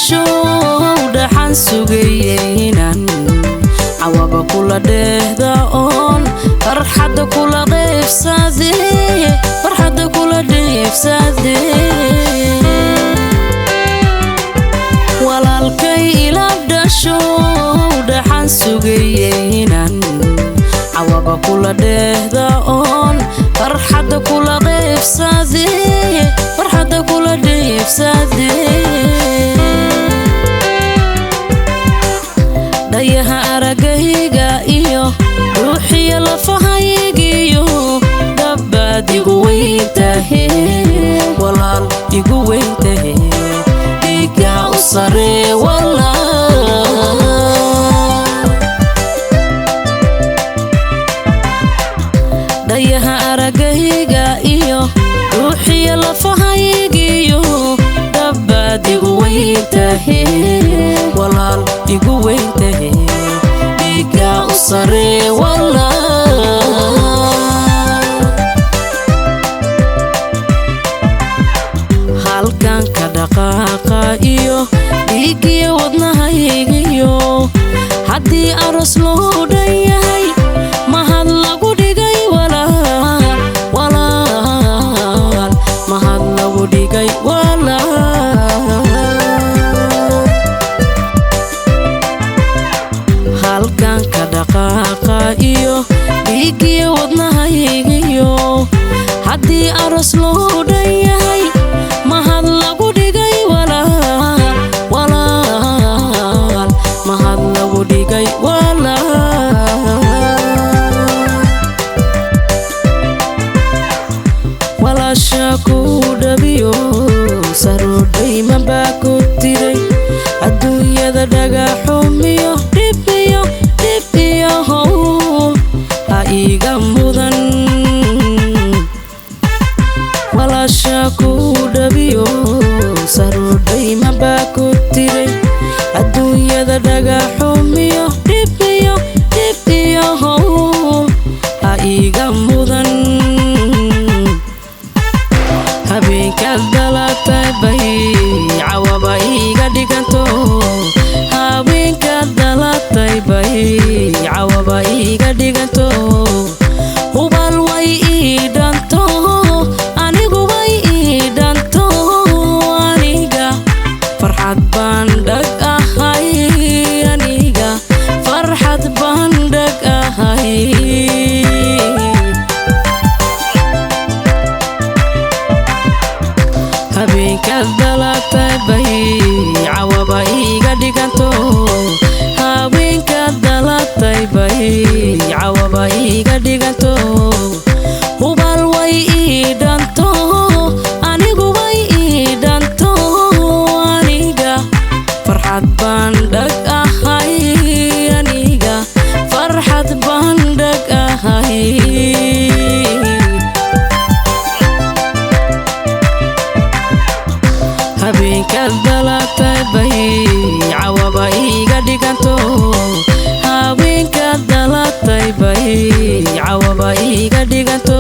dhasho dhaxan sugayeenan cawaba kula dheehda oon farxadda kula dheefsadee farxadda kula dheefsadee walaalkay ila dhasho dhaxan sugayeenan cawaba kula dheehda oon farxadda kula dheefsadee farxadda kula dheefsadee dayaha aragayga iyo ruuxiya lafahaygiyo dabbaad igu weyntahe walaal igu weyntahe dhiigga u saree walaal dayaha aragayga iyo ruuxiya lafahaygiyo dabbaad igu weyntahe walaal igu weyntahe dhiigga u saree walaal halkan ka dhaqaaqa iyo dhiiggiya wadnahaygiyo haddii aroos loo dhan yahay mahad lagu dhigay walaal walaal mahad lagu dhigay walaal halkan ka dhaqaaqa iyo dhiiggiya wadnahaygiyo haddii aroos loo dhan yahay mahad lagu dhigay walaal walaal mahad lagu dhigay walaal walaasha ku dhabiyo sarodhayma baa ku tiray adduunyada dhagaxumiyo dhib iyo howl ha iiga mudan walaasha ku dhabiyo sarodhayma baa ku tiray adduunyada dhagaxumiyo dhib iyo howl ha iiga mudan habeenkaad dhalatay bay cawaba iiga dhiganto habeenkaad dhalatay bay cawaba iiga dhiganto hubal way ii dhanto anigu way ii dhanto aniga farxad baan dhag ahay aniga farxad baan dhag ahay habeenkaad dhalatay bay cawaba iiga dhiganto habeenkaad dhalatay bay cawaba iiga dhiganto hubal way ii dhanto anigu way ii dhanto aniga farxad baan dhag ahay aniga farxad baan dhag ahay habeenkaad dhalatay bay cawaba iiga dhiganto habeenkaad dhalatay bay cawaba iiga dhiganto